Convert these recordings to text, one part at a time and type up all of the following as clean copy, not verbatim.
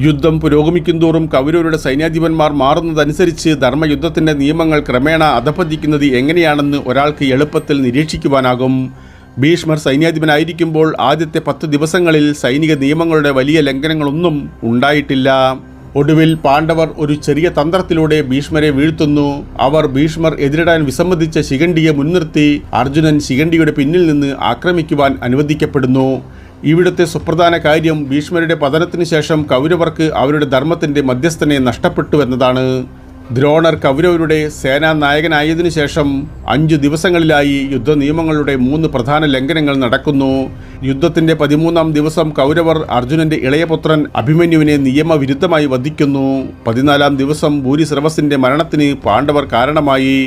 യുദ്ധം പുരോഗമിക്കുന്തോറും കൗരവരുടെ സൈന്യാധിപന്മാർ മാറുന്നതനുസരിച്ച് ധർമ്മയുദ്ധത്തിൻ്റെ നിയമങ്ങൾ ക്രമേണ അധപ്പതിക്കുന്നത് എങ്ങനെയാണെന്ന് ഒരാൾക്ക് എളുപ്പത്തിൽ നിരീക്ഷിക്കുവാനാകും. ഭീഷ്മർ സൈന്യാധിപനായിരിക്കുമ്പോൾ ആദ്യത്തെ 10 ദിവസങ്ങളിൽ സൈനിക നിയമങ്ങളുടെ വലിയ ലംഘനങ്ങളൊന്നും ഉണ്ടായിട്ടില്ല. ഒടുവിൽ പാണ്ഡവർ ഒരു ചെറിയ തന്ത്രത്തിലൂടെ ഭീഷ്മരെ വീഴ്ത്തുന്നു. അവർ ഭീഷ്മർ എതിരിടാൻ വിസമ്മതിച്ച ശിഖണ്ഡിയെ മുൻനിർത്തി അർജുനൻ ശിഖണ്ഡിയുടെ പിന്നിൽ നിന്ന് ആക്രമിക്കുവാൻ അനുവദിക്കപ്പെടുന്നു. ഇവിടുത്തെ സുപ്രധാന കാര്യം ഭീഷ്മരുടെ പതനത്തിന് ശേഷം കൗരവർക്ക് അവരുടെ ധർമ്മത്തിൻ്റെ മധ്യസ്ഥനെ നഷ്ടപ്പെട്ടു എന്നതാണ്. ദ്രോണർ കൗരവരുടെ സേനാനായകനായതിനു ശേഷം 5 ദിവസങ്ങളിലായി യുദ്ധനിയമങ്ങളുടെ 3 പ്രധാന ലംഘനങ്ങൾ നടക്കുന്നു. യുദ്ധത്തിൻ്റെ 13ാം ദിവസം കൗരവർ അർജുനന്റെ ഇളയപുത്രൻ അഭിമന്യുവിനെ നിയമവിരുദ്ധമായി വധിക്കുന്നു. 14ാം ദിവസം ഭൂരിശ്രവസിന്റെ മരണത്തിന് പാണ്ഡവർ കാരണമായി.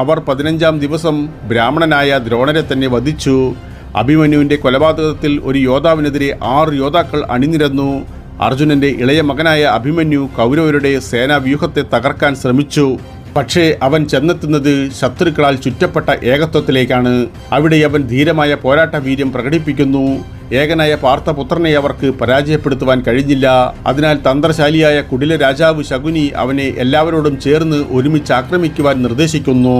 അവർ 15ാം ദിവസം ബ്രാഹ്മണനായ ദ്രോണരെ തന്നെ വധിച്ചു. അഭിമന്യുവിൻ്റെ കൊലപാതകത്തിൽ ഒരു യോദ്ധാവിനെതിരെ 6 യോദ്ധാക്കൾ അണിനിരന്നു. അർജുനന്റെ ഇളയ മകനായ അഭിമന്യു കൗരവരുടെ സേനാവ്യൂഹത്തെ തകർക്കാൻ ശ്രമിച്ചു. പക്ഷേ അവൻ ചെന്നെത്തുന്നത് ശത്രുക്കളാൽ ചുറ്റപ്പെട്ട ഏകത്വത്തിലേക്കാണ്. അവിടെ അവൻ ധീരമായ പോരാട്ട വീര്യം പ്രകടിപ്പിക്കുന്നു. ഏകനായ പാർത്ഥപുത്രനെ അവർക്ക് പരാജയപ്പെടുത്തുവാൻ കഴിഞ്ഞില്ല. അതിനാൽ തന്ത്രശാലിയായ കുടില രാജാവ് ശകുനി അവനെ എല്ലാവരോടും ചേർന്ന് ഒരുമിച്ച് ആക്രമിക്കുവാൻ നിർദ്ദേശിക്കുന്നു.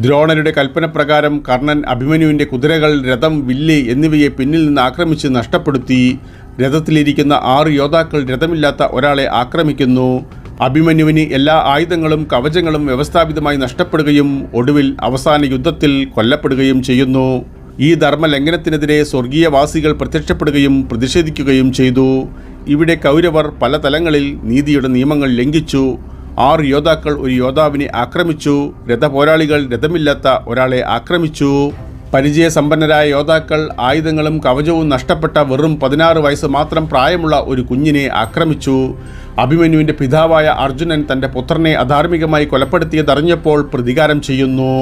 ദ്രോണരുടെ കൽപ്പനപ്രകാരം കർണൻ അഭിമന്യുവിൻ്റെ കുതിരകൾ, രഥം, വില്ല് എന്നിവയെ പിന്നിൽ നിന്ന് ആക്രമിച്ച് നഷ്ടപ്പെടുത്തി. രഥത്തിലിരിക്കുന്ന 6 യോദ്ധാക്കൾ രഥമില്ലാത്ത ഒരാളെ ആക്രമിക്കുന്നു. അഭിമന്യുവിന് എല്ലാ ആയുധങ്ങളും കവചങ്ങളും വ്യവസ്ഥാപിതമായി നഷ്ടപ്പെടുകയും ഒടുവിൽ അവസാന യുദ്ധത്തിൽ കൊല്ലപ്പെടുകയും ചെയ്യുന്നു. ഈ ധർമ്മലംഘനത്തിനെതിരെ സ്വർഗീയവാസികൾ പ്രത്യക്ഷപ്പെടുകയും പ്രതിഷേധിക്കുകയും ചെയ്തു. ഇവിടെ കൗരവർ പല തലങ്ങളിൽ നീതിയുടെ നിയമങ്ങൾ ലംഘിച്ചു. 6 യോദ്ധാക്കൾ ഒരു യോദ്ധാവിനെ ആക്രമിച്ചു. രഥപോരാളികൾ രഥമില്ലാത്ത ഒരാളെ ആക്രമിച്ചു. പരിചയസമ്പന്നരായ യോദ്ധാക്കൾ ആയുധങ്ങളും കവചവും നഷ്ടപ്പെട്ട വെറും 16 വയസ്സ് മാത്രം പ്രായമുള്ള ഒരു കുഞ്ഞിനെ ആക്രമിച്ചു. അഭിമന്യുവിൻ്റെ പിതാവായ അർജുനൻ തൻ്റെ പുത്രനെ അധാർമികമായി കൊലപ്പെടുത്തിയതറിഞ്ഞപ്പോൾ പ്രതികാരം ചെയ്യുന്നു.